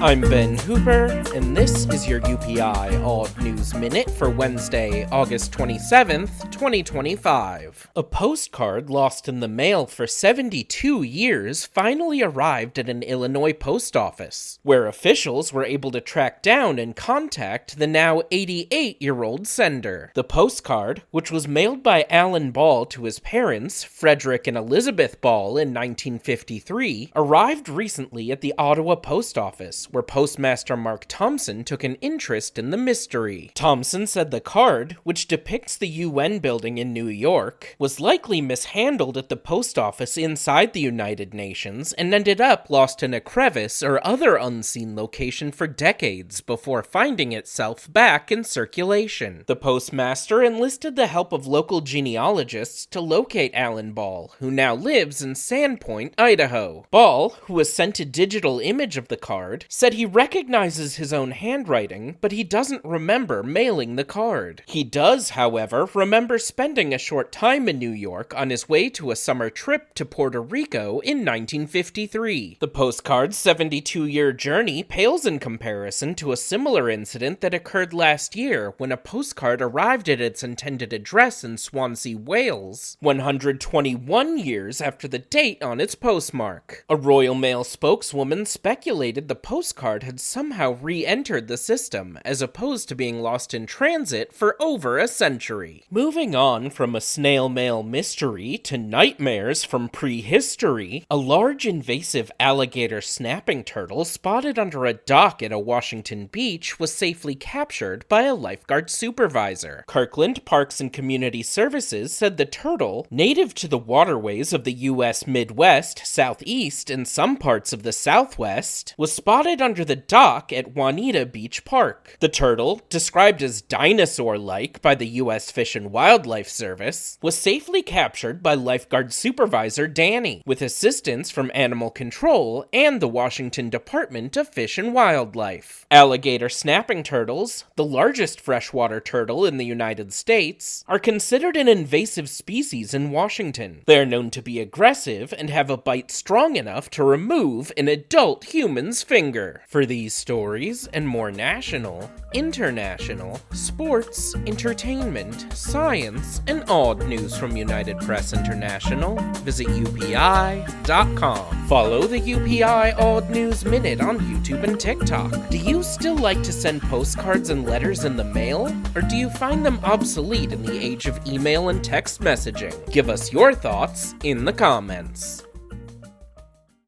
I'm Ben Hooper, and this is your UPI Odd News Minute for Wednesday, August 27th, 2025. A postcard lost in the mail for 72 years finally arrived at an Illinois post office, where officials were able to track down and contact the now 88-year-old sender. The postcard, which was mailed by Alan Ball to his parents, Frederick and Elizabeth Ball, in 1953, arrived recently at the Ottawa post office, where Postmaster Mark Thompson took an interest in the mystery. Thompson said the card, which depicts the UN building in New York, was likely mishandled at the post office inside the United Nations and ended up lost in a crevice or other unseen location for decades before finding itself back in circulation. The postmaster enlisted the help of local genealogists to locate Alan Ball, who now lives in Sandpoint, Idaho. Ball, who was sent a digital image of the card, said he recognizes his own handwriting, but he doesn't remember mailing the card. He does, however, remember spending a short time in New York on his way to a summer trip to Puerto Rico in 1953. The postcard's 72-year journey pales in comparison to a similar incident that occurred last year when a postcard arrived at its intended address in Swansea, Wales, 121 years after the date on its postmark. A Royal Mail spokeswoman speculated the postcard had somehow re-entered the system, as opposed to being lost in transit for over a century. Moving on from a snail mail mystery to nightmares from prehistory, a large invasive alligator snapping turtle spotted under a dock at a Washington beach was safely captured by a lifeguard supervisor. Kirkland Parks and Community Services said the turtle, native to the waterways of the U.S. Midwest, Southeast, and some parts of the Southwest, was spotted under the dock at Juanita Beach Park. The turtle, described as dinosaur-like by the U.S. Fish and Wildlife Service, was safely captured by lifeguard supervisor Danny, with assistance from Animal Control and the Washington Department of Fish and Wildlife. Alligator snapping turtles, the largest freshwater turtle in the United States, are considered an invasive species in Washington. They are known to be aggressive and have a bite strong enough to remove an adult human's finger. For these stories and more national, international, sports, entertainment, science, and odd news from United Press International, visit UPI.com. Follow the UPI Odd News Minute on YouTube and TikTok. Do you still like to send postcards and letters in the mail? Or do you find them obsolete in the age of email and text messaging? Give us your thoughts in the comments.